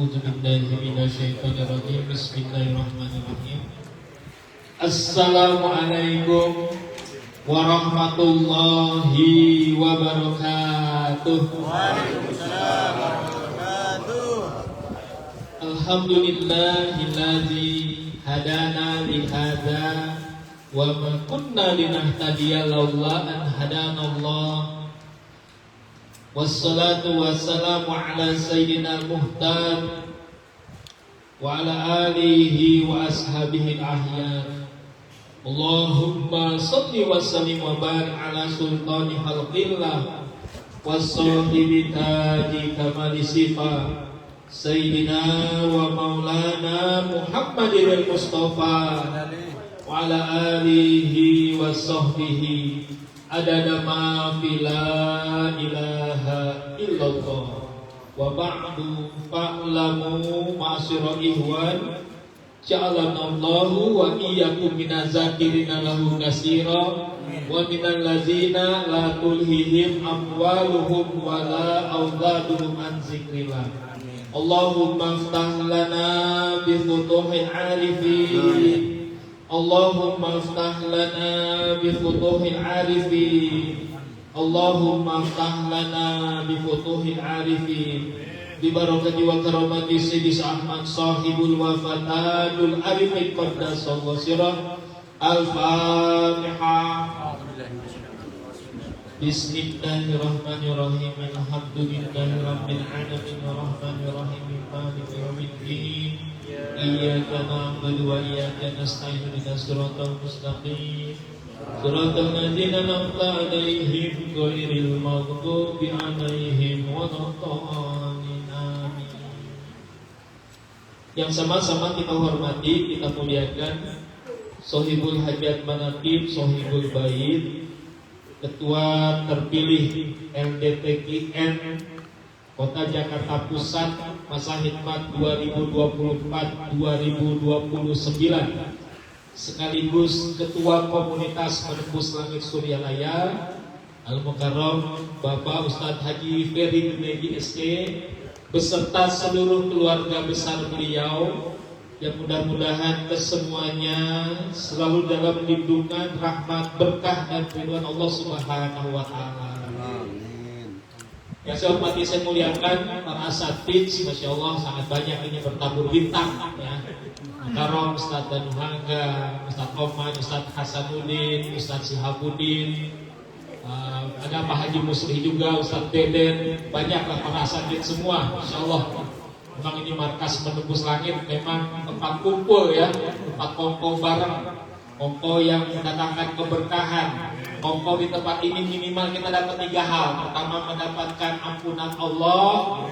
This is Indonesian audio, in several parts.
A'udzu billahi minasyaitonir rajim. Bismillahirrahmanirrahim. Assalamualaikum warahmatullahi wabarakatuh. Waalaikumsalam warahmatullahi wabarakatuh. Alhamdulillahilladzi hadana li hadza wa ma kunna linahtadiya laula an hadanallah. Wassalatu wassalamu ala sayyidina muhtad wa ala alihi wa ashabihi al-ahyar. Allahumma salli wa sallim wa barik ala sultani khalqillah wa sahibi taji kamali sifat sayyidina wa maulana Muhammadin al-Mustafa wa ala alihi wa sahbihi adada ma fi la ilaha illallah wa ba'du fa'lamu ma'asyiral ihwan ja'alanallahu wa iyyakum minazakirina lahu katsira wa minal ladzina la tulhihim amwaluhum wa la auladuhum an zikrillah. Allahumma iftah lana bi futuhil arifin. Allahumma iftah lana bi futuhil arifin. Allahumma iftah lana bi futuhil arifin. Bi barakati wa karamati Sayyidi Ahmad sahibul wafatadul arifin qaddasallahu sirah. Al-Fatihah. Bismillahirrahmanirrahim. Alhamdulillahi rabbil alamin arrahmanir rahim maliki yaumiddin. Iyyaka na'budu wa iyyaka nasta'in ihdinas siratal mustaqim siratal ladzina an'amta 'alaihim ghairil maghdubi 'alaihim waladdallin. Amin. Yang sama-sama kita hormati, kita muliakan Sohibul Hajat Manaqib, Sohibul Bait, Ketua terpilih LDTKN Kota Jakarta Pusat masa khidmat 2024-2029 sekaligus Ketua Komunitas Menembus Langit Suryalaya Al-Mukarram Bapak Ustadz Haji Ferry Gunedi SC beserta seluruh keluarga besar beliau yang mudah-mudahan kesemuanya selalu dalam lindungan, rahmat, berkah dan ridwan Allah Subhanahu wa taala. Amin. Yang saya hormati, saya muliakan para asatidz, Masya Allah sangat banyak ini bertabur bintang ya. Karom, Ustadz Danuhangga, Ustadz Oman, Ustadz Hasanuddin, Ustadz Sihabuddin, ada Pak Haji Musri juga, Ustadz Deden, banyaklah para asatidz semua, Masya Allah. Memang ini markas Menembus Langit, memang tempat kumpul ya, tempat kongko bareng, kongko yang mendatangkan keberkahan. Kongko di tempat ini minimal kita dapat 3 hal. Pertama, mendapatkan ampunan Allah,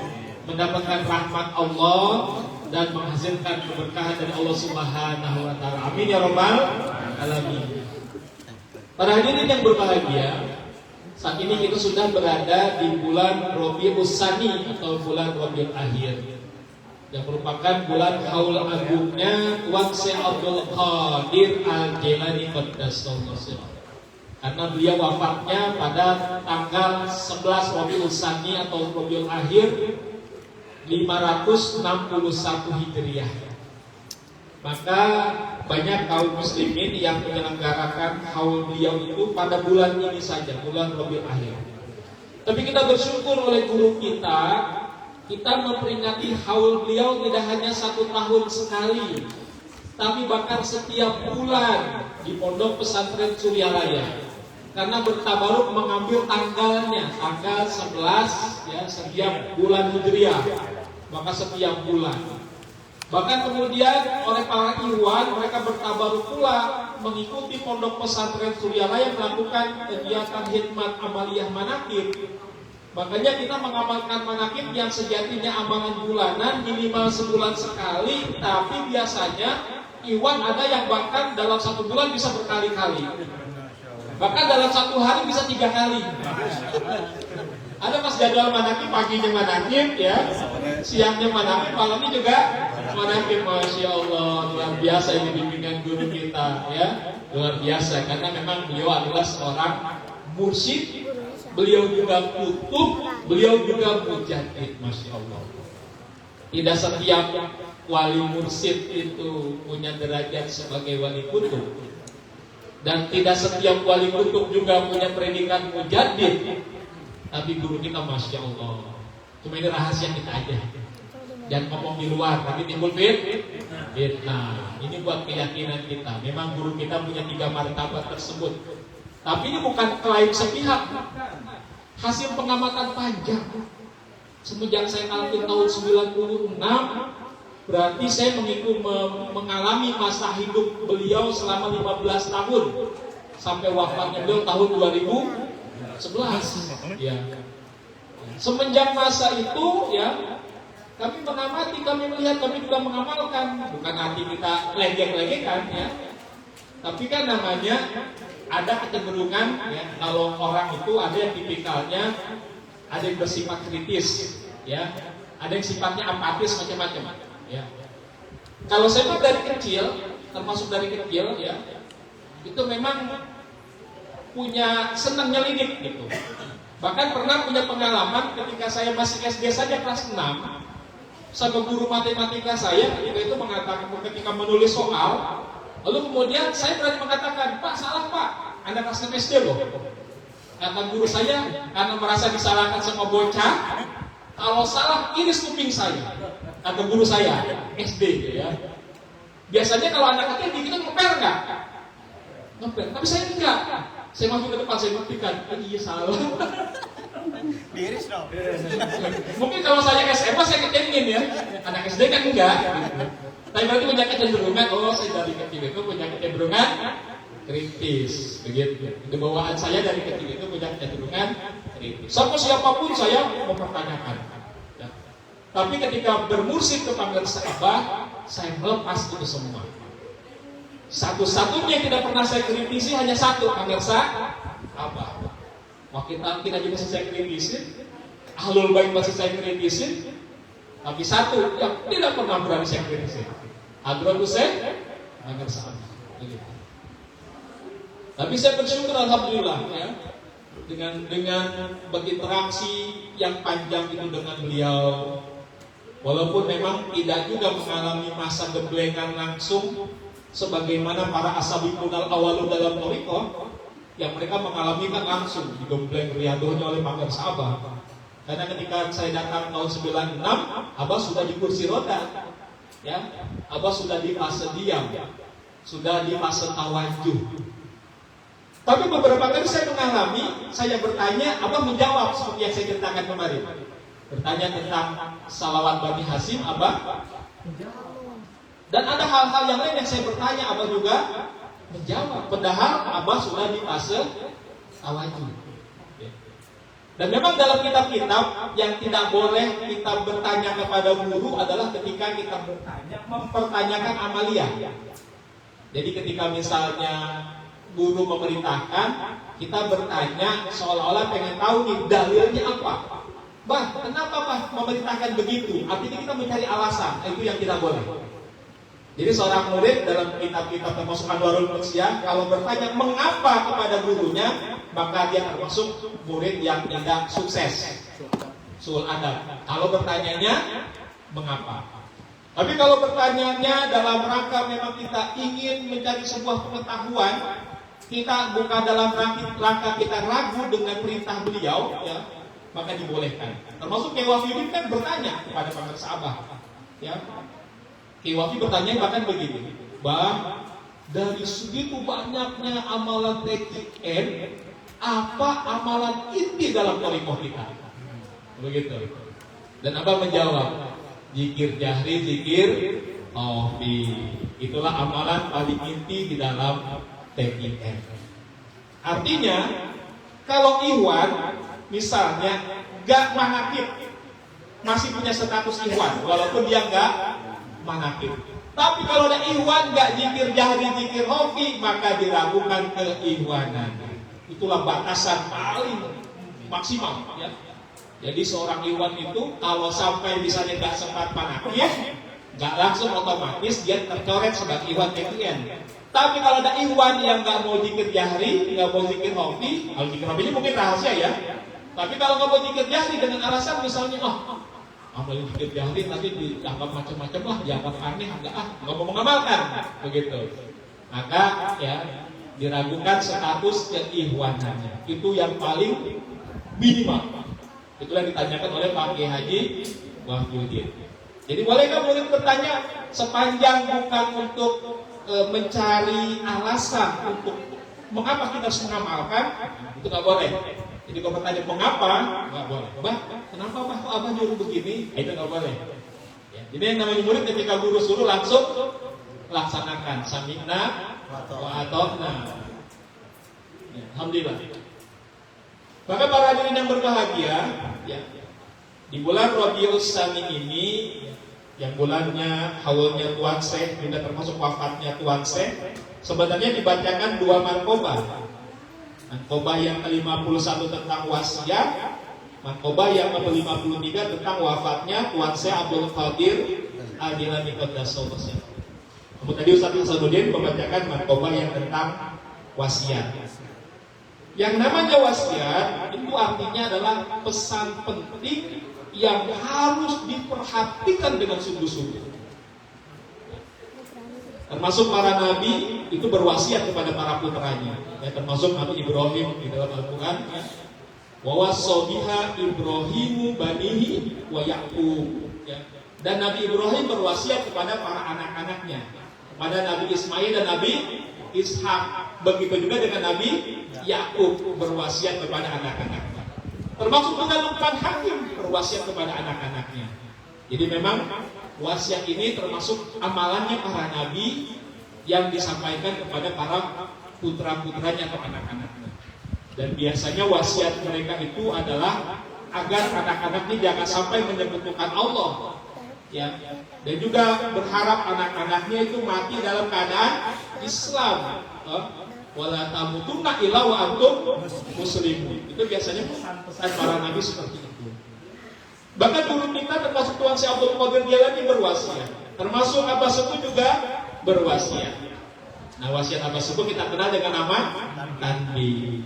mendapatkan rahmat Allah, dan menghasilkan keberkahan dari Allah Subhanahu wa taala. Amin ya rabbal alamin. Para hadirin yang berbahagia, saat ini kita sudah berada di bulan Rabiul Tsani atau bulan Rabiul Akhir, yang merupakan bulan haul agungnya Tuan Syekh Abdul Qadir Al-Jailani qaddasallahu sirah. Karena beliau wafatnya pada tanggal 11 Rabiul Tsani atau Rabiul Akhir 561 Hijriah. Maka banyak kaum muslimin yang menyelenggarakan haul beliau itu pada bulan ini saja, bulan Rabiul Akhir. Tapi kita bersyukur oleh guru kita memperingati haul beliau tidak hanya 1 tahun sekali, tapi bahkan setiap bulan di Pondok Pesantren Suryalaya. Karena bertabaruk mengambil tanggalnya, tanggal 11 ya, setiap bulan Hijriah, maka setiap bulan. Bahkan kemudian oleh para ikhwan mereka bertabaruk pula mengikuti Pondok Pesantren Suryalaya melakukan kegiatan khidmat amaliyah manaqib. Makanya kita mengamalkan manaqib yang sejatinya amalan bulanan minimal sebulan sekali, tapi biasanya iwan ada yang bahkan dalam 1 bulan bisa berkali-kali, bahkan dalam 1 hari bisa 3 kali. Ada mas jadwal manaqib, paginya manaqib ya, siangnya manaqib, malamnya juga manaqib. Masya Allah, luar biasa ini bimbingan guru kita ya, luar biasa. Karena memang beliau adalah seorang mursyid, beliau juga kutub, beliau juga mujaddid, Masya Allah. Tidak setiap wali mursyid itu punya derajat sebagai wali kutub, dan tidak setiap wali kutub juga punya predikat mujaddid. Tapi guru kita Masya Allah, cuma ini rahasia kita aja, jangan ngomong di luar, nanti timbul fitnah. Ini buat keyakinan kita. Memang guru kita punya 3 martabat tersebut. Tapi ini bukan klaim sepihak, hasil pengamatan panjang. Semenjak saya ngalami tahun 96, berarti saya mengalami masa hidup beliau selama 15 tahun sampai wafatnya beliau tahun 2011. Ya. Semenjak masa itu, ya, kami mengamati, kami melihat, kami juga mengamalkan. Bukan arti kita ledek-ledekan, ya. Tapi kan namanya ada kecenderungan, ya, kalau orang itu ada yang tipikalnya, ada yang bersifat kritis, ya, ada yang sifatnya apatis, macam-macam, ya. Kalau saya dari kecil, termasuk dari kecil, ya, itu memang punya senang nyelidik gitu. Bahkan pernah punya pengalaman ketika saya masih SD saja kelas 6, sama guru matematika saya ketika itu mengatakan, ketika menulis soal, lalu kemudian saya berani mengatakan, Pak, salah Pak, Anda kelas 6 SD loh. Kata guru saya, karena merasa disalahkan sama bocah, kalau salah iris kuping saya. Kata guru saya, SD ya. Biasanya kalau anak kecil gitu ngepel nggak? Ngepel, tapi saya enggak. Saya maju ke depan, saya buktikan, iya salah. Diiris dong. Mungkin kalau saya SMA saya kecengin ya, anak SD kan enggak. Tapi berarti punya kecenderungan, oh saya dari kecil itu punya kecenderungan kritis, begitu. Kebawaan saya dari kecil itu punya kecenderungan kritis. Sama siapapun saya mempertanyakan. Ya. Tapi ketika bermursyid ke Pangersa Abah, saya melepas itu semua. Satu-satunya yang tidak pernah saya kritisi hanya satu, Pangersa Abah. Wakil talqin aja masih saya kritisin, ahlul bait masih saya kritisin, tapi satu yang tidak pernah berani saya kritisin, Hadrat Husain Pangersa Abah. Begitu. Tapi saya bersyukur alhamdulillah ya, dengan berinteraksi yang panjang itu dengan beliau. Walaupun memang tidak juga mengalami masa gemblengan langsung sebagaimana para ashabul awalun dalam thariqah yang mereka mengalami kan langsung digembleng riadohnya oleh Pangersa Abah. Karena ketika saya datang tahun 96, Abah sudah di kursi roda, ya, Abah sudah di fase diam, sudah di fase tawajuh. Tapi beberapa kali saya mengalami, saya bertanya, Abah menjawab seperti yang saya ceritakan kemarin. Bertanya tentang salawat Bani Hasyim, Abah menjawab. Dan ada hal-hal yang lain yang saya bertanya, Abah juga menjawab. Padahal Abah sudah di fase tawajuh. Dan memang dalam kitab-kitab yang tidak boleh kita bertanya kepada guru adalah ketika kita bertanya, mempertanyakan amaliyah. Jadi ketika misalnya guru memerintahkan, kita bertanya seolah-olah pengen tahu nih dalilnya apa. Bah, kenapa Bah memerintahkan begitu? Artinya kita mencari alasan, itu yang tidak boleh. Jadi seorang murid dalam kitab-kitab termasuk Anwarul Muqsiyah, kalau bertanya mengapa kepada gurunya, maka dia termasuk murid yang tidak sukses. Suul adab. Kalau bertanyanya mengapa? Tapi kalau bertanyanya dalam rangka memang kita ingin mencari sebuah pengetahuan, kita bukan dalam rangka kita ragu dengan perintah beliau, ya, maka dibolehkan. Termasuk Kiai Wahyudin kan bertanya kepada Pangersa Abah, ya. Kiai Wahyudin bertanya bahkan begini, Bah, dari segitu banyaknya amalan TKN, apa amalan inti dalam thariqah kita? Begitu. Dan Abah menjawab, zikir jahri, zikir khafi. Itulah amalan paling inti di dalam TKN. Artinya, kalau Ikhwan misalnya gak manakib, masih punya status Ikhwan, walaupun dia gak manakib. Tapi kalau ada Ikhwan gak zikir jahri, zikir khafi, maka diragukan keikhwanan. Itulah batasan paling maksimal, ya. Jadi seorang Ikhwan itu kalau sampai misalnya gak sempat manakib, gak langsung otomatis dia tercoret sebagai Ikhwan TKN. Tapi kalau ada Ikhwan yang gak mau zikir jahri, gak mau zikir khafi, kalau zikir khafi ini mungkin rahasia ya. Tapi kalau gak mau zikir jahri dengan alasan misalnya, amal yang dikit jahilin nanti dianggap macam-macam lah, dianggap aneh, nggak mau mengamalkan, begitu. Maka ya diragukan status keikhwanannya. Itu yang paling minimal. Itulah ditanyakan oleh Pak Kiai Haji Wahyudin. Jadi bolehkah murid bertanya sepanjang bukan untuk mencari alasan untuk mengapa kita harus mengamalkan, itu nggak boleh. Jadi kalau bertanya mengapa, nggak boleh. Bah, kenapa Pak kok Abah nyuruh begini? Itu nggak boleh. Ya, jadi yang namanya murid ketika guru suruh langsung laksanakan. Sami'na wa ata'na. Ya, alhamdulillah. Maka para hadirin yang berbahagia, ya, di bulan Rabiul Tsani ini, yang bulannya haulnya Tuan Syekh, juga termasuk wafatnya Tuan Syekh, sebenarnya dibacakan 2 manqobah. Manqobah yang ke-51 tentang wasiat, manqobah yang ke-53 tentang wafatnya Tuan Syekh Abdul Qadir Al-Jilani Qaddasallahu Sirrahu. Kemudian tadi Ustaz Hasanuddin membacakan manqobah yang tentang wasiat. Yang namanya wasiat itu artinya adalah pesan penting yang harus diperhatikan dengan sungguh-sungguh. Termasuk para nabi itu berwasiat kepada para putranya. Ya, termasuk Nabi Ibrahim di dalam Al-Quran. Ya. Wa wasobiha Ibrahimu banihi wa Ya'qub. Ya. Dan Nabi Ibrahim berwasiat kepada para anak-anaknya, kepada Nabi Ismail dan Nabi Ishak. Begitu juga dengan Nabi Yakub berwasiat kepada anak-anaknya. Termasuk juga Luqman Hakim berwasiat kepada anak-anaknya. Jadi memang wasiat ini termasuk amalannya para nabi yang disampaikan kepada para putra-putranya atau anak-anaknya. Dan biasanya wasiat mereka itu adalah agar anak-anaknya jangan sampai menyekutukan Allah. Ya, dan juga berharap anak-anaknya itu mati dalam keadaan Islam. Wala tamutunna illa wa antum muslimun. Itu biasanya pesan-pesan para nabi seperti itu. Bahkan guru kita termasuk Tuan Syekh Abdul Qadir Jilani berwasiat. Termasuk Abah Sepuh juga berwasiat. Nah, wasiat Abah Sepuh kita kenal dengan nama Tanbih.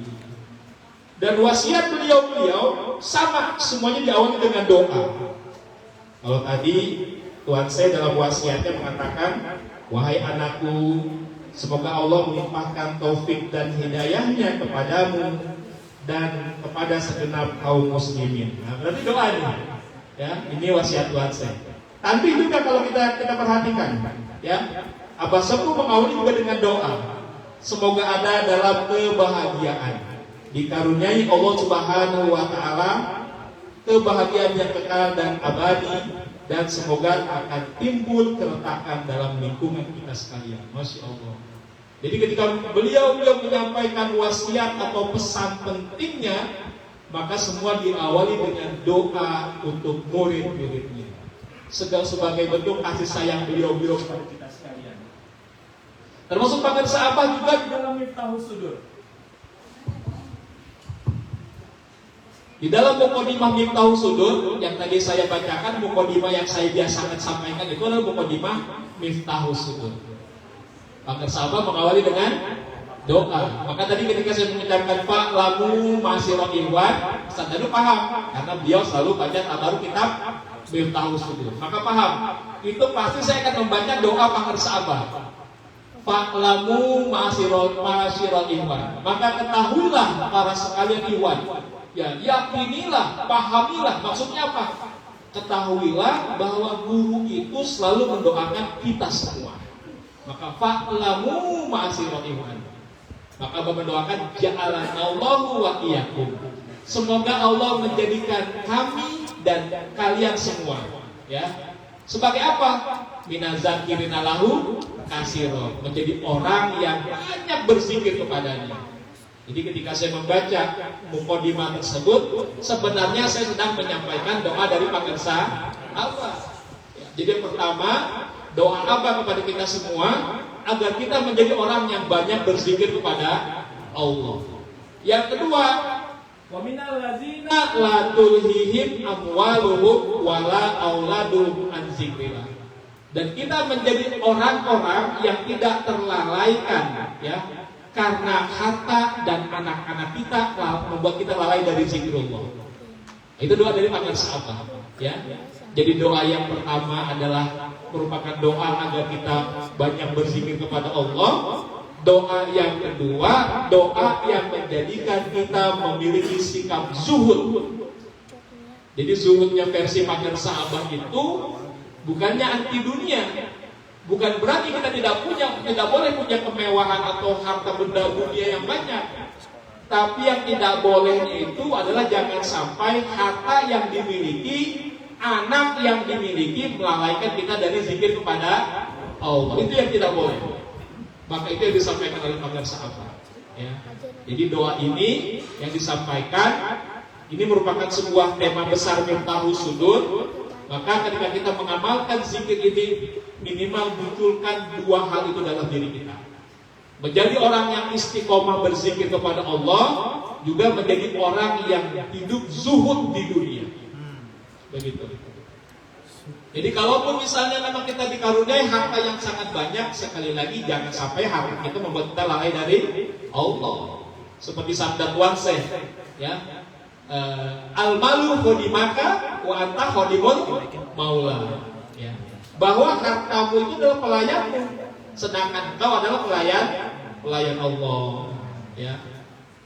Dan wasiat beliau-beliau sama, semuanya diawali dengan doa. Kalau tadi Tuan Syekh dalam wasiatnya mengatakan, wahai anakku, semoga Allah melimpahkan taufik dan hidayahnya kepadamu dan kepada segenap kaum muslimin. Nah, berarti doa ini. Ya, ini wasiat Tuan Syekh. Nanti juga kalau kita perhatikan, ya, Abah Sepuh mengawali juga dengan doa. Semoga ada dalam kebahagiaan, dikaruniai Allah Subhanahu wa taala kebahagiaan yang kekal dan abadi, dan semoga akan timbul keretakan dalam lingkungan kita sekalian. Masya Allah. Jadi ketika beliau menyampaikan wasiat atau pesan pentingnya, maka semua diawali dengan doa untuk murid-muridnya, sebagai bentuk kasih sayang beliau kepada kita sekalian. Termasuk paket sahabat juga di dalam Miftahus Sudur. Di dalam Muqaddimah Miftahus Sudur yang tadi saya bacakan, Muqaddimah yang saya biasa sampaikan itu adalah Muqaddimah Miftahus Sudur. Paket sahabat mengawali dengan doa. Maka tadi ketika saya mengucapkan Pak Lamu Masirul Ikhwan, Ustaz Danu paham karena beliau selalu baca tabaruk kitab Miftahus Sudur. Maka paham. Itu pasti saya akan membaca doa paket sahabat. Pak Lamu Masirul Ikhwan. Maka ketahuilah para sekalian ikhwan. Ya, yakinilah, pahamilah. Maksudnya apa? Ketahuilah bahwa guru itu selalu mendoakan kita semua. Maka fa'lamu ma'asirul ikhwan. Maka mendoakan ja'alanallahu wa iyyakum. Semoga Allah menjadikan kami dan kalian semua, ya, sebagai apa? Minazakirina lahu kasiro, menjadi orang yang banyak berzikir kepadanya. Jadi ketika saya membaca muqaddimah tersebut, sebenarnya saya sedang menyampaikan doa dari Pagersa Allah. Jadi yang pertama, doa apa kepada kita semua agar kita menjadi orang yang banyak berzikir kepada Allah. Yang kedua, wa minal ladzina la tulhihim amwaluhum wala auladuhum an zikrillah. Dan kita menjadi orang-orang yang tidak terlalaikan, ya, karena harta dan anak-anak kita membuat kita lalai dari zikrullah. Itu doa dari Pagersa Allah, ya. Jadi doa yang pertama adalah merupakan doa agar kita banyak berzikir kepada Allah. Doa yang kedua, doa yang menjadikan kita memiliki sikap zuhud. Jadi zuhudnya versi Makan Sahabat itu bukannya anti dunia. Bukan berarti kita tidak boleh punya kemewahan atau harta benda dunia yang banyak. Tapi yang tidak bolehnya itu adalah jangan sampai harta yang dimiliki, anak yang dimiliki melalaikan kita dari zikir kepada Allah. Itu yang tidak boleh. Maka itu yang disampaikan oleh Makan Sahabat. Ya. Jadi doa ini yang disampaikan ini merupakan sebuah tema besar Miftahus Sudur. Maka ketika kita mengamalkan zikir ini, minimal munculkan dua hal itu dalam diri kita. Menjadi orang yang istiqomah berzikir kepada Allah, juga menjadi orang yang hidup zuhud di dunia. Begitu. Jadi kalaupun misalnya memang kita dikaruniai harta yang sangat banyak, sekali lagi jangan sampai harta kita membuat kita lalai dari Allah. Seperti sabda Tuan Syekh, ya. Al-malu khodimaka wa anta khodimul maula, ya. Bahwa hartamu itu adalah pelayanmu, sedangkan engkau adalah pelayan Allah, ya.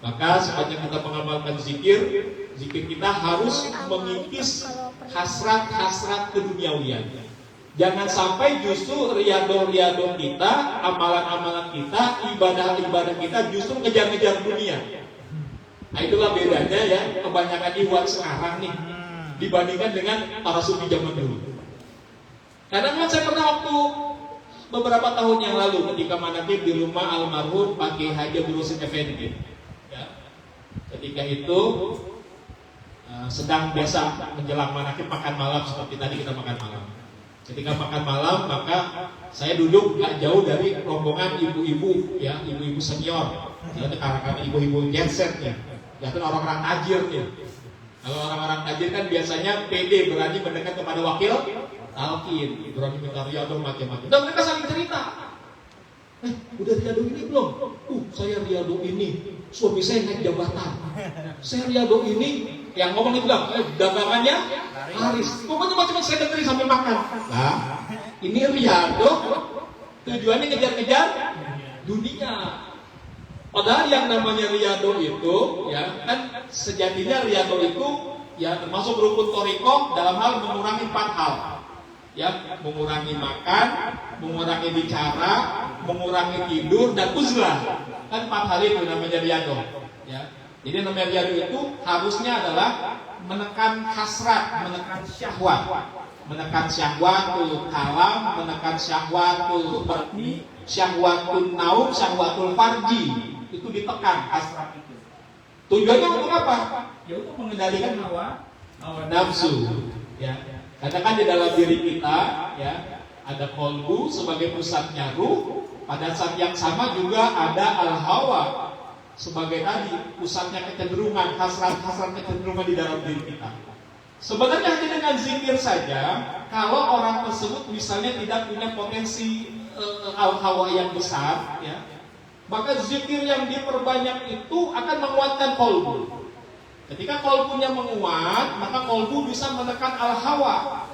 Maka sepanjang kita mengamalkan zikir kita harus mengikis hasrat-hasrat keduniawian. Jangan sampai justru riyadhah kita, amalan-amalan kita, ibadah-ibadah kita justru ngejar-ngejar dunia. Nah, itulah bedanya ya kebanyakan ikhwan sekarang nih dibandingkan dengan para sufi zaman dulu. Karena kan saya pernah waktu beberapa tahun yang lalu ketika manakib di rumah almarhum Pak Kiai Haji Abdul Rosyid Effendi. Ya. Ketika itu sedang biasa menjelang manakib makan malam seperti tadi kita makan malam. Ketika makan malam maka saya duduk gak jauh dari rombongan ibu-ibu, ya, ibu-ibu senior. Jadi karena ibu-ibu jet set ya. Yaitu orang-orang tajir nih. Kalau orang-orang tajir kan biasanya pede, berani mendekat kepada wakil talqin, berani minta riyadhah macam-macam. Dan mereka saling cerita. Udah riyadhah ini belum? Saya riyadhah ini. Suami saya naik jabatan. Saya riyadhah ini. Yang ngomong itu bilang, dagangannya laris. Pokoknya macam-macam saya dengerin sampai makan. Nah, ini riyadhah tujuannya ngejar-ngejar dunia. Padahal yang namanya riyadhah itu, ya kan sejatinya riyadhah itu ya termasuk rukun thariqah dalam hal mengurangi 4 hal. Ya, mengurangi makan, mengurangi bicara, mengurangi tidur dan uzlah. Kan 4 hal itu namanya riyadhah. Ya. Jadi namanya riyadhah itu harusnya adalah menekan hasrat, menekan syahwat. Menekan syahwatul kalam, menekan syahwatul perni, syahwatul naum, syahwatul farji. Itu ditekan hasrat itu. Tujuannya untuk apa? Ya untuk mengendalikan hawa nafsu. Ya. Karena kan di dalam diri kita ya ada qalbu sebagai pusatnya ruh, pada saat yang sama juga ada al-hawa sebagai tadi pusatnya kecenderungan, hasrat-hasrat kecenderungan di dalam diri kita. Sebenarnya hanya dengan zikir saja, kalau orang tersebut misalnya tidak punya potensi al-hawa yang besar, ya, maka zikir yang diperbanyak itu akan menguatkan qalbu. Ketika qalbunya menguat, maka qalbu bisa menekan al-hawa.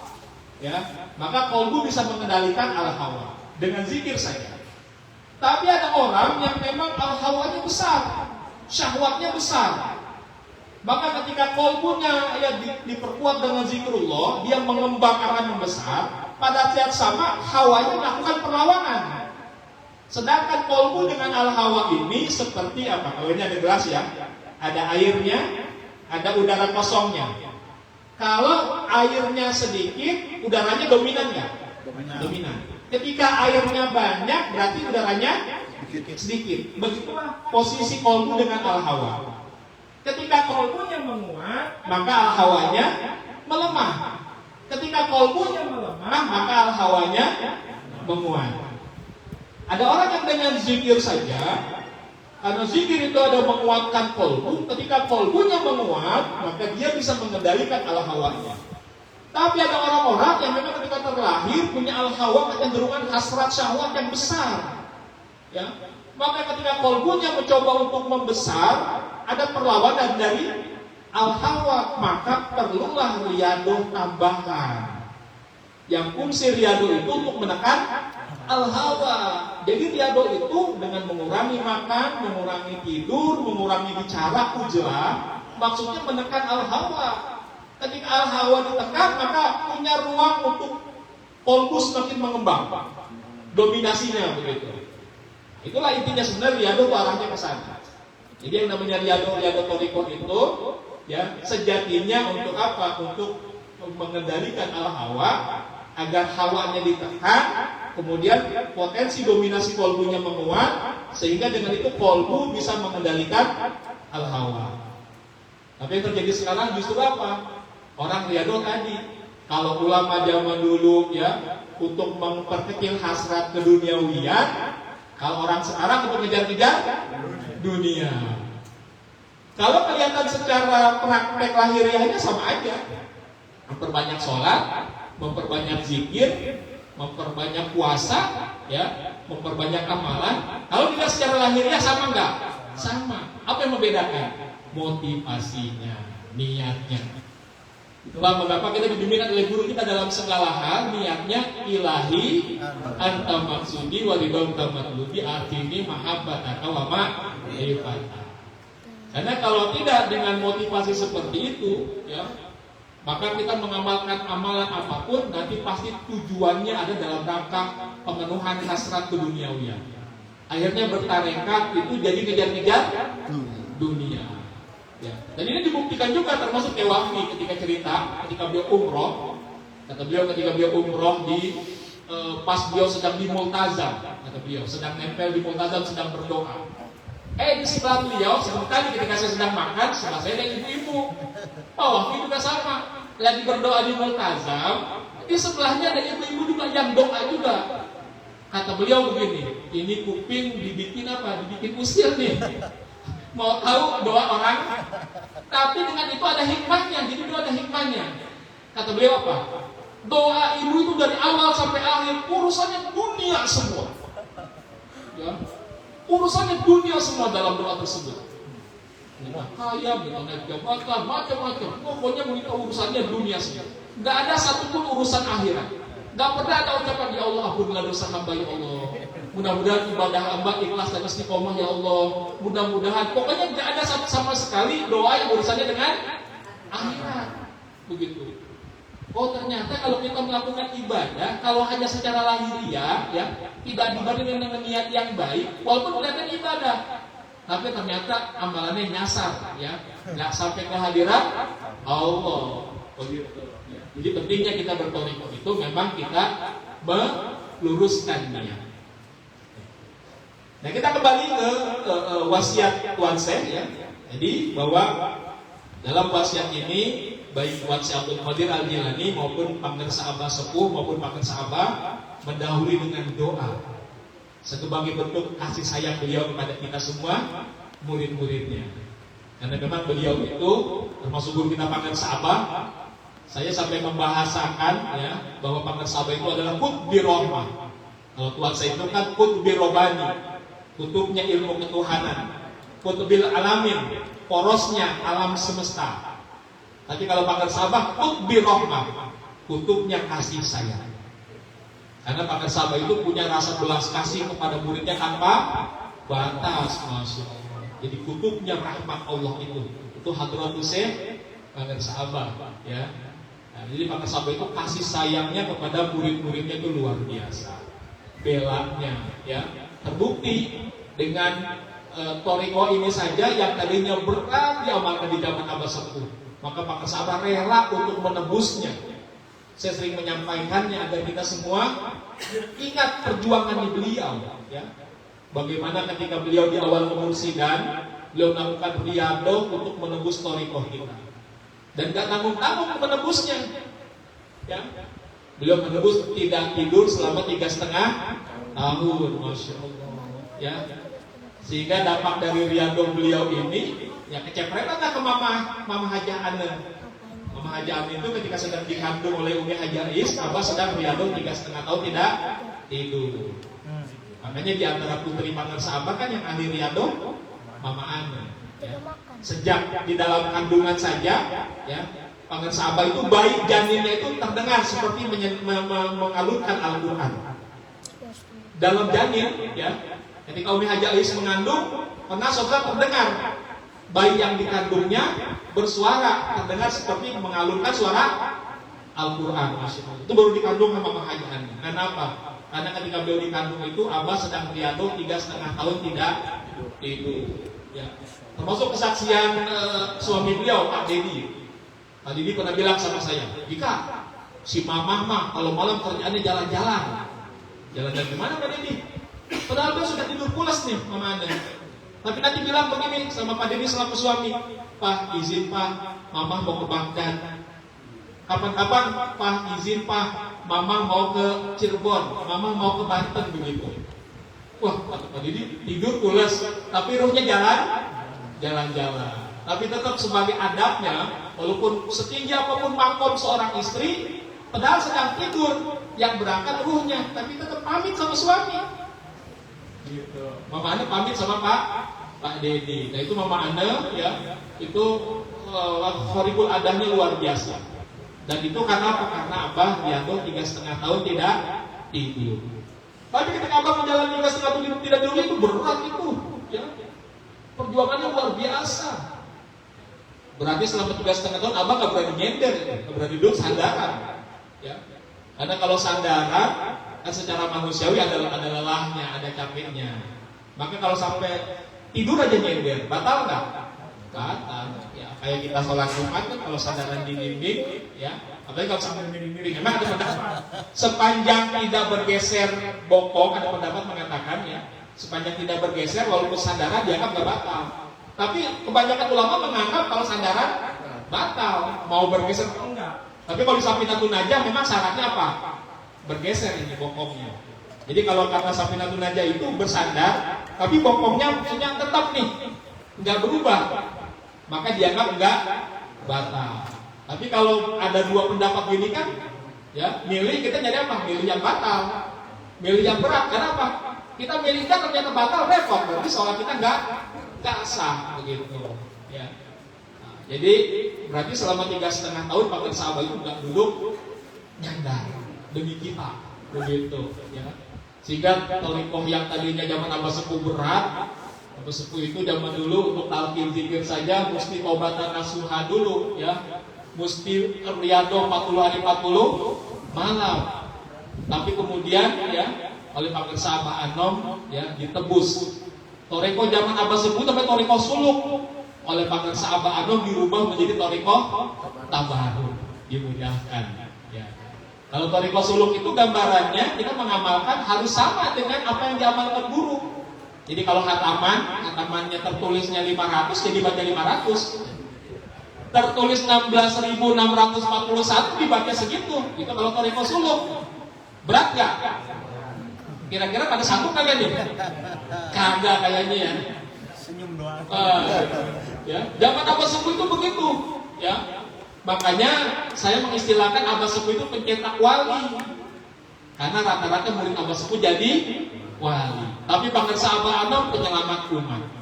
Ya, maka qalbu bisa mengendalikan al-hawa dengan zikir saja. Tapi ada orang yang memang al-hawanya besar, syahwatnya besar. Maka ketika qalbunya ya diperkuat dengan zikrullah, dia mengembang akan membesar, pada saat sama hawanya melakukan perlawanan. Sedangkan qalbu dengan al-hawa ini seperti apa? Kalau ini ada gelas ya, ada airnya, ada udara kosongnya. Kalau airnya sedikit, udaranya dominan nggak? Dominan. Ketika airnya banyak, berarti udaranya sedikit. Begitulah posisi qalbu dengan al-hawa. Ketika qalbunya menguat, maka al-hawanya melemah. Ketika qalbunya melemah, maka al-hawanya menguat. Ada orang yang dengan zikir saja, karena zikir itu ada menguatkan qalbu. Ketika qalbunya menguat, maka dia bisa mengendalikan al-hawanya. Tapi ada orang-orang yang memang ketika terlahir punya al-hawa kecenderungan hasrat syahwat yang besar. Ya, maka ketika qalbunya mencoba untuk membesar, ada perlawanan dari al-hawa, maka perlulah riyadhah tambahan. Yang fungsi riyadhah itu untuk menekan al-hawa. Jadi riyadhah itu dengan mengurangi makan, mengurangi tidur, mengurangi bicara, ujlah, maksudnya menekan al-hawa. Ketika al-hawa ditekan, maka punya ruang untuk kolbu semakin mengembang, dominasinya begitu. Itulah intinya sebenarnya riyadhah arahnya ke sana. Jadi yang namanya riyadhah thariqah itu ya sejatinya untuk apa? Untuk mengendalikan al-hawa agar hawanya ditekan, kemudian potensi dominasi kolbunya menguat, sehingga dengan itu kolbu bisa mengendalikan al-hawa. Tapi yang terjadi sekarang justru apa? Orang riyadhah tadi, kalau ulama zaman dulu ya untuk memperkecil hasrat keduniawian, kalau orang sekarang untuk ngejar-ngejar dunia. Kalau kelihatan secara praktek lahiriahnya sama aja, memperbanyak sholat, memperbanyak zikir, memperbanyak puasa, ya, memperbanyak amalan. Kalau tidak secara lahiriah sama enggak? Sama. Apa yang membedakan? Motivasinya, niatnya. Itulah mengapa kita dibimbingkan oleh guru kita dalam segala hal, niatnya ilahi, anta maksudi, walidom tamatlubi, artini mahabbataka wa ma'rifata. Karena kalau tidak dengan motivasi seperti itu, ya, maka kita mengamalkan amalan apapun nanti pasti tujuannya ada dalam rangka pemenuhan hasrat keduniawian. Akhirnya bertarekat itu jadi ngejar-ngejar dunia. Ya. Dan ini dibuktikan juga termasuk Kewafi ketika beliau umroh. Kata beliau ketika beliau umroh pas beliau sedang di Multazam, kata beliau sedang nempel di Multazam sedang berdoa. Di sebelah beliau sebentar ketika saya sedang makan, sebelah saya ada ibu-ibu. Wafi juga sama, lagi berdoa di Multazam, di sebelahnya ada ibu-ibu juga yang doa juga. Kata beliau begini, ini kuping dibikin apa? Dibikin usil nih. Mau tahu doa orang? Tapi dengan itu ada hikmahnya, jadi itu ada hikmahnya. Kata beliau apa? Doa ibu itu dari awal sampai akhir urusannya dunia semua. Ya. Urusannya dunia semua dalam doa tersebut. Minta kaya, minta naik jabatan, macam-macam. Pokoknya minta urusannya dunia semua. Gak ada satupun urusan akhirat. Gak pernah ada ucapan ya Allah ampunilah dosa hamba ya Allah. Mudah-mudahan ibadah hamba ikhlas dan istiqomah ya Allah. Mudah-mudahan. Pokoknya gak ada sama sekali doa yang urusannya dengan akhirat. Begitu. Oh ternyata kalau kita melakukan ibadah, kalau hanya secara lahiriah, ya tidak dibandingkan dengan niat yang baik, walaupun kelihatan ibadah, tapi ternyata amalannya nyasar, ya nggak sampai ke hadirat Allah. Begitu. Ya. Jadi pentingnya kita berthariqah itu memang kita meluruskan niat. Nah kita kembali ke wasiat Tuan Syekh, ya. Jadi bahwa dalam wasiat ini baik Tuan Syekh Abdul Qadir Al-Jilani maupun Pangersa Abah Sepuh maupun Pangersa Abah mendahului dengan doa sebagai bentuk kasih sayang beliau kepada kita semua murid-muridnya. Karena memang beliau itu termasuk guru kita Pangersa Abah, saya sampai membahasakan ya bahwa Pangersa Abah itu adalah kutbi rohmah. Kalau Tuan Syekh itu kan kutbi robani, kutubnya ilmu ketuhanan, kutbil alamin, porosnya alam semesta. Tapi kalau Pangersa Abah kutbi rohmah, kutubnya kasih sayang. Karena Pangersa Abah itu punya rasa belas kasih kepada muridnya tanpa batas, masya Allah. Jadi kutubnya rahmat Allah itu hadratus Syekh Pangersa Abah, ya. Nah, jadi Pangersa Abah itu kasih sayangnya kepada murid-muridnya itu luar biasa. Belanya, ya, terbukti dengan thariqah ini saja yang tadinya berat diamalkan di zaman Abah Sepuh. Maka Pangersa Abah rela untuk menebusnya. Saya sering menyampaikannya agar kita semua ingat perjuangan beliau, ya. Bagaimana ketika beliau di awal kemursidan, beliau melakukan riyadhah untuk menebus thariqah kita. Dan gak tanggung-tanggung menebusnya, ya. Beliau menebus tidak tidur selama 3,5 tahun, masya Allah, ya. Sehingga dampak dari riyadhah beliau ini, ya kecepretan ke Mama Hajah Ane. Mama Hajah Ane itu ketika sedang dikandung oleh Umi Hajah Is, Abah sedang riyadhah 3,5 tahun tidak tidur. Makanya di antara putri Pangersa Abah kan yang ahli riyadhah Mama Ane. Ya. Sejak di dalam kandungan saja, ya Pangeran Sabah itu bayi janinnya itu terdengar seperti mengalunkan Al-Quran dalam janin, ya. Ketika Umi Haji Ais mengandung, pernah saudara terdengar bayi yang dikandungnya bersuara, terdengar seperti mengalunkan suara Al-Quran. Itu baru dikandung sama Mama Haji Ani. Kenapa? Karena ketika beliau dikandung itu Abah sedang riado 3,5 tahun tidak tidur. Ya. Termasuk kesaksian suami beliau, Pak Dedi. Pak Dedi pernah bilang sama saya, jika si Mamah mah kalau malam kerjaannya jalan-jalan. Jalan-jalan kemana Pak Dedi? Padahal beliau sudah tidur pulas nih Mama Anda. Tapi nanti bilang begini sama Pak Dedi selaku suami, Pak izin Pak, Mama mau ke Baghdad. Kapan-kapan Pak izin Pak, Mama mau ke Cirebon, Mama mau ke Banten begitu. Wah, Pak Dedi tidur pulas, tapi ruhnya jalan-jalan. Tapi tetap sebagai adabnya, walaupun setinggi apapun makom seorang istri, padahal sedang tidur, yang berangkat ruhnya, tapi tetap pamit sama suami. Gitu. Mama Anda pamit sama Pak Dedi. Nah itu Mama Anda ya, itu horibul adahnya luar biasa. Dan itu karena apa? Karena Abah diatur 3,5 tahun tidak tidur. Tapi ketika Abah menjalani 3,5 tahun tidak tidur itu berat itu, ya. Perjuangannya luar biasa. Berarti selama 3,5 tahun Abah nggak berani nyender, nggak berani duduk sandaran, ya. Karena kalau sandaran kan secara manusiawi ada lelahnya, ada capeknya. Maka kalau sampai tidur aja nyender, batal nggak? Batal. Ya, kayak kita sholat Jumat kan kalau sandaran di dinding, ya. Apalagi kalau sampai miring-miring, memang ada pendapat. Sepanjang tidak bergeser bokong, ada pendapat mengatakan ya, sepanjang tidak bergeser walaupun sandaran dianggap nggak batal. Tapi kebanyakan ulama menganggap kalau sandaran batal, mau bergeser atau enggak. Tapi kalau di Safinatun Najah memang syaratnya apa? Bergeser ini bokongnya. Jadi kalau kata Safinatun Najah itu bersandar, tapi bokongnya maksudnya tetap nih, nggak berubah, maka dianggap nggak batal. Tapi kalau ada dua pendapat gini kan, ya milih kita nyari apa? Milih yang batal, milih yang berat. Kenapa? Kita milih kan ternyata batal, repot. Berarti sholat kita nggak sah begitu. Ya. Nah, jadi berarti selama 3,5 tahun Pangeran Sabah itu nggak duduk nyandar demi kita, begitu. Ya. Sehingga torikoh yang tadinya zaman Abah Sepuh berat, Abah Sepuh itu zaman dulu untuk talqin zikir saja mesti obatan nasuha dulu, ya. Mesti riado 40 hari 40 malam. Tapi kemudian ya oleh Pangeran Sabah Anom ya ditebus. Toriko zaman Abah Sepuh sampai toriko suluk oleh Pangeran Sabah Anom dirubah menjadi toriko tabaruk, dimudahkan. Ya. Kalau toriko suluk itu gambarannya kita mengamalkan harus sama dengan apa yang diamalkan guru. Jadi kalau hatamannya tertulisnya 500 jadi baca 500. Tertulis 16.641 dibaca segitu. Itu kalau toriko suluk. Berat gak? Kira-kira pada sanggup kagak nih? Kagak kayaknya ya. Senyum doang. Ya, zaman Abah Sepuh itu begitu, ya. Makanya saya mengistilahkan Abah Sepuh itu pencetak wali. Karena rata-rata murid Abah Sepuh jadi wali. Tapi Pangeran Sabah Anom penyelamat umat.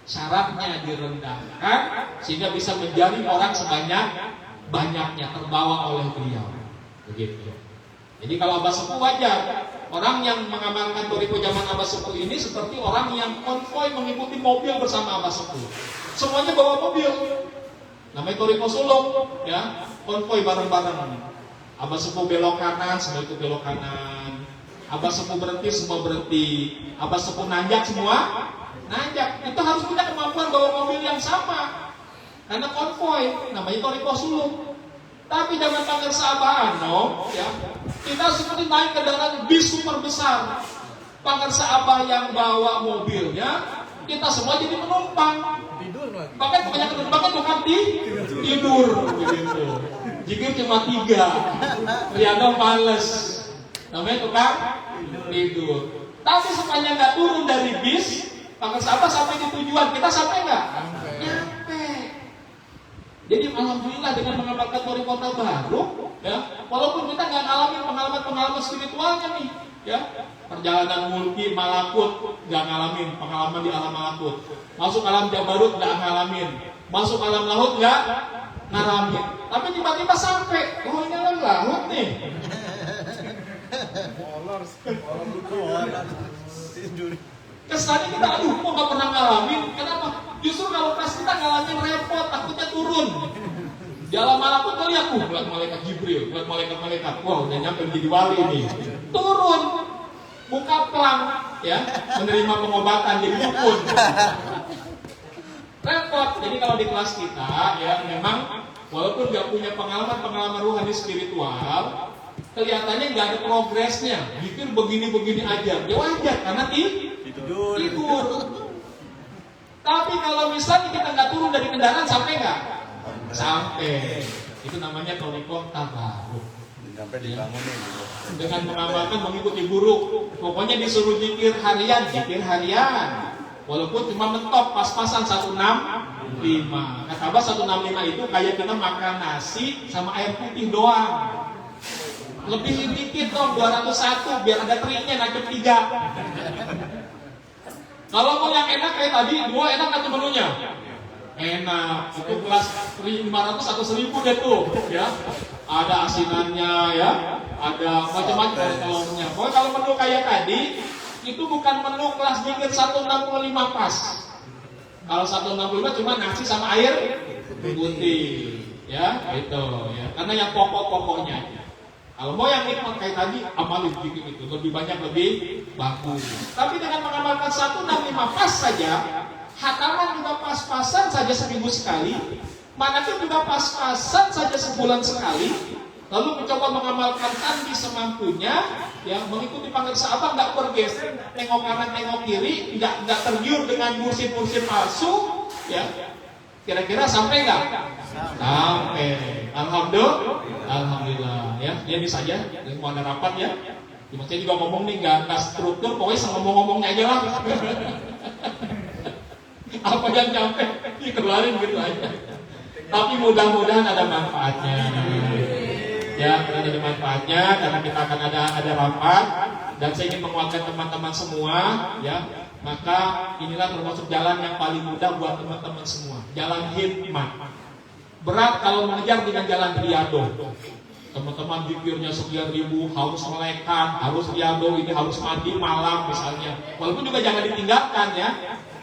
Syaratnya direndahkan sehingga bisa menjadi orang sebanyak-banyaknya terbawa oleh beliau. Begitu. Jadi kalau Abah Sepuh wajar. Orang yang mengamalkan toriko zaman Abah Sepuh ini seperti orang yang konvoy mengikuti mobil bersama Abah Sepuh. Semuanya bawa mobil. Namanya toriko suluk, ya, konvoy bareng-bareng. Abah Sepuh belok kanan, semua itu belok kanan. Abah Sepuh berhenti, semua berhenti. Abah Sepuh nanjak, semua nanjak. Itu harus punya kemampuan bawa mobil yang sama. Karena konvoy, namanya toriko suluk. Tapi zaman Pangeran Sabah Anom, ya, kita seperti naik kendaraan bis super besar. Pangeran Sabah yang bawa mobilnya, kita semua jadi penumpang. Tidur lagi. Bahkan kebanyakan penumpangnya bukan tidur, begitu. Jikir cuma 3, Riano males. Namanya tukang tidur. Tapi sepanjang nggak turun dari bis, Pangeran Sabah sampai di tujuan. Kita sampai nggak? Nyampe. Jadi alhamdulillah dengan mengamalkan toriko tabaruk, ya, walaupun kita nggak ngalamin pengalaman spiritualnya nih, ya, perjalanan mulki malakut nggak ngalamin pengalaman di alam malakut, masuk alam jabarut nggak ngalamin, masuk alam laut nggak ngalamin. Tapi tiba-tiba sampai, oh ini alam laut nih. Kesannya kita, aduh kok gak pernah ngalamin. Kenapa? Justru kalau pas kita ngalamin repot, takutnya turun. Di alam malakut tuh lihat, lihat malaikat Jibril, lihat malaikat-malaikat. Wah udah nyampe menjadi wali nih. Turun, buka pelang, ya, menerima pengobatan jadi dukun. Repot. Jadi kalau di kelas kita, ya memang walaupun nggak punya pengalaman rohani spiritual, kelihatannya nggak ada progresnya. Bikin begini-begini aja. Ya wajar karena tidur. Tapi kalau misalnya kita nggak turun dari kendaraan, sampai nggak? Sampai. Itu namanya torikoh tabaruk. Sampai dibangunin. Dengan mengamalkan mengikuti guru. Pokoknya disuruh zikir harian. Walaupun cuma mentok pas-pasan 165. Kata Abah 165 itu kayak kita makan nasi sama air putih doang. Lebih dikit dong 201 biar ada triknya naik 3. Kalau mau yang enak kayak tadi, 2 enak atau menunya? Enak. Itu kelas 500 atau 1000 deh tuh, ya. Ada asinannya, ya. Ada macam-macam telurnya. Pokoknya kalau menu kayak tadi, itu bukan menu kelas zikir 165 pas. Kalau 165 cuma nasi sama air putih, ya, gitu, ya. Karena yang pokok-pokoknya. Kalau mau yang nikmat kayak tadi, amalin zikir itu lebih banyak lebih bagus. Tapi dengan mengamalkan 165 pas saja, hataman juga pas-pasan saja seminggu sekali, manakib juga pas-pasan saja sebulan sekali, lalu mencoba mengamalkan tadi semampunya, ya mengikuti panggil Abah, nggak bergeser, tengok kanan, tengok kiri, nggak tergiur dengan mursid-mursid palsu, ya. Kira-kira sampai nggak? Sampai. Alhamdulillah. Ya, dia bisa aja. Yang mau ada rapat ya. Saya juga ngomong nih nggak struktur, pokoknya ngomong-ngomongnya aja lah. Apa yang sampai? Dikeluarin gitu aja. Tapi mudah-mudahan ada manfaatnya. Ya, ada manfaatnya karena kita akan ada rapat dan saya ingin menguatkan teman-teman semua, ya. Maka inilah termasuk jalan yang paling mudah buat teman-teman semua. Jalan hikmat. Berat kalau mengejar dengan jalan riado. Teman-teman zikirnya sekian ribu, harus melekat, harus riado, ini harus mandi malam misalnya. Walaupun juga jangan ditinggalkan ya.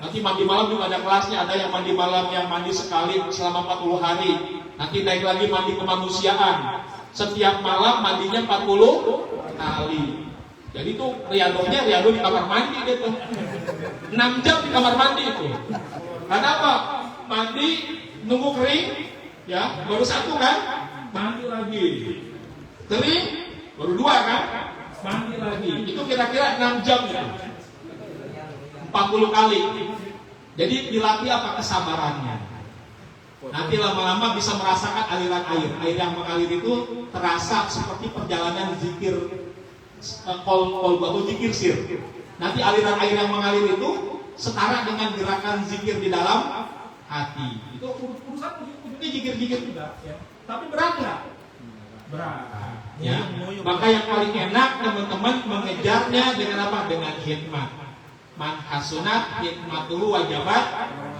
Nanti mandi malam juga ada kelasnya, ada yang mandi malam yang mandi sekali selama 40 hari. Nanti naik lagi mandi kemanusiaan. Setiap malam mandinya 40 kali. Jadi itu riado di kamar mandi gitu. 6 jam di kamar mandi itu. Karena apa? Mandi, nunggu kering, ya, baru 1 kan? Mandi lagi. Kering, baru 2 kan? Mandi lagi. Itu kira-kira 6 jam gitu. 40 kali. Jadi dilatih apa? Kesabarannya. Nanti lama-lama bisa merasakan aliran air. Air yang mengalir itu terasa seperti perjalanan zikir atau zikir sir. Nanti aliran air yang mengalir itu setara dengan gerakan zikir di dalam hati. Itu urusan ujungnya zikir-zikir juga, ya. Tapi berat nggak? Berat. Ya. Maka yang paling enak teman-teman mengejarnya dengan apa? Dengan hikmat. Man hasunat hikmatuhu wajabat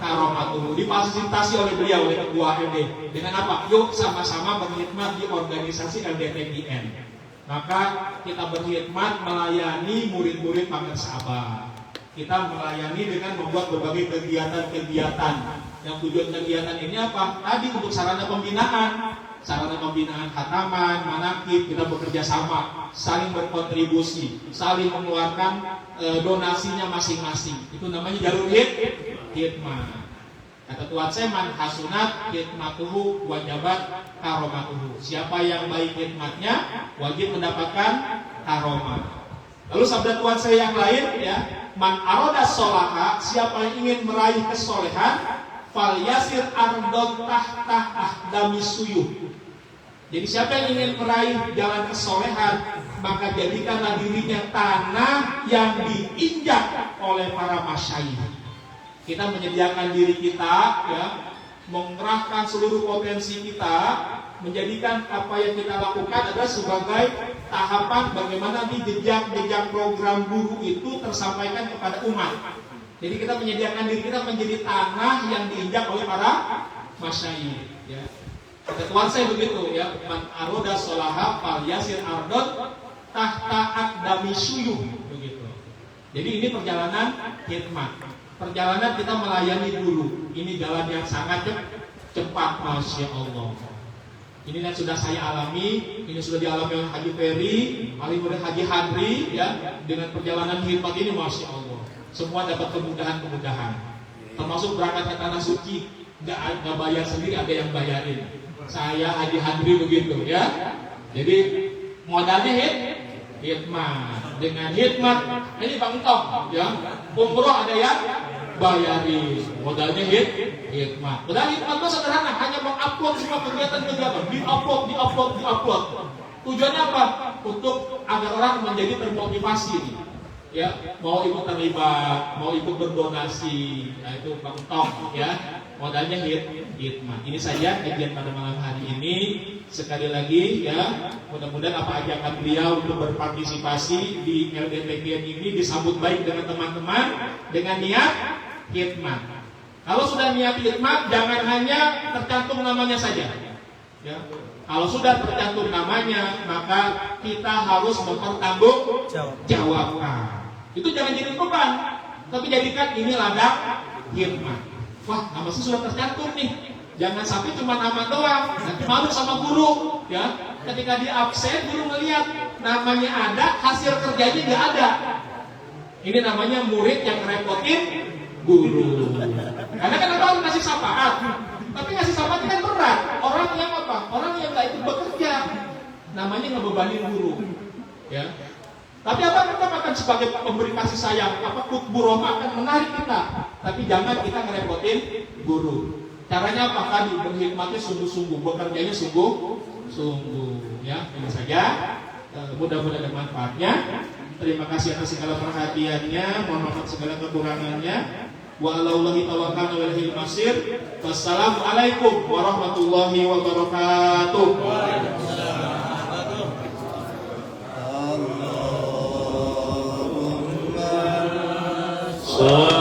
karomatuhu. Difasilitasi oleh beliau oleh Ketua LD. Dengan apa? Yuk sama-sama berkhidmat di organisasi LDPGN. Maka kita berkhidmat melayani murid-murid Pangersa Abah. Kita melayani dengan membuat berbagai kegiatan-kegiatan. Yang tujuan kegiatan ini apa? Tadi untuk sarana pembinaan khataman, manakib, kita bekerja sama, saling berkontribusi, saling mengeluarkan donasinya masing-masing. Itu namanya jalur hikmah. Kata Tuhan saya, man hasunat hikmatuhu wajabat karomatuhu. Siapa yang baik hikmatnya wajib mendapatkan karomah. Lalu sabda Tuhan saya yang lain, ya, man aroda solaha, siapa yang ingin meraih kesolehan, fal yasir ardon tahta ahdami suyuh. Jadi siapa yang ingin meraih jalan kesolehan, maka jadikanlah dirinya tanah yang diinjak oleh para masyayikh. Kita menyediakan diri kita, ya, mengerahkan seluruh potensi kita, menjadikan apa yang kita lakukan adalah sebagai tahapan bagaimana di jejak program guru itu tersampaikan kepada umat. Jadi kita menyediakan diri kita menjadi tanah yang diinjak oleh para masyayikh, ya. Ketuaan saya begitu ya, man aroda solaha fal yasir ardon tahta akdami suyuh begitu. Jadi ini perjalanan khidmat. Perjalanan kita melayani guru. Ini jalan yang sangat cepat, Masya Allah. Ini yang sudah saya alami, ini sudah dialami oleh Haji Ferry, paling mudah Haji Hadri ya, dengan perjalanan khidmat ini Masya Allah. Semua dapat kemudahan-kemudahan. Termasuk berangkat ke tanah suci, nggak bayar sendiri, ada yang bayarin. Saya Haji Hadri begitu ya. Jadi modalnya khidmat. Dengan khidmat ini Bang Tong ya. Umroh ada yang bayarin. Modalnya khidmat. Padahal khidmat itu sederhana, hanya mengupload semua kegiatan-kegiatan, diupload. Tujuannya apa? Untuk agar orang menjadi termotivasi. Ya, mau ikut terlibat, mau ikut berdonasi, nah itu Bang Tong ya. Modalnya khidmat. Ini saja kajian pada malam hari ini. Sekali lagi ya, mudah-mudahan apa ajakan beliau untuk berpartisipasi di LDPKN ini disambut baik dengan teman-teman dengan niat khidmat. Kalau sudah niat khidmat, jangan hanya tercantum namanya saja. Ya. Kalau sudah tercantum namanya, maka kita harus mempertanggungjawabkan. Itu jangan jadi beban, tapi jadikan ini ladang khidmat. Wah, nama saya sudah tercantum nih. Jangan sampai cuma nama doang, nanti malu sama guru, ya. Ketika di absen, guru melihat namanya ada, hasil kerjanya nggak ada. Ini namanya murid yang ngerepotin guru. Karena kan orang ngasih syafaat, tapi ngasih syafaat kan berat. Orang yang apa? Orang yang nggak ikut bekerja, namanya ngebebanin guru, ya. Tapi apa kita akan sebagai pemberi kasih sayang, apa kutbu rohmah akan menarik kita. Tapi jangan kita ngerepotin guru. Caranya apa? Tadi berkhidmatnya sungguh-sungguh, bekerjanya sungguh-sungguh. Ya, ini saja. Mudah-mudahan ada manfaatnya. Terima kasih atas segala perhatiannya. Mohon maaf segala kekurangannya. Wallahuallahi tawakkalna wa ilaihi masir. Wassalamualaikum warahmatullahi wabarakatuh. Waalaikumsalam.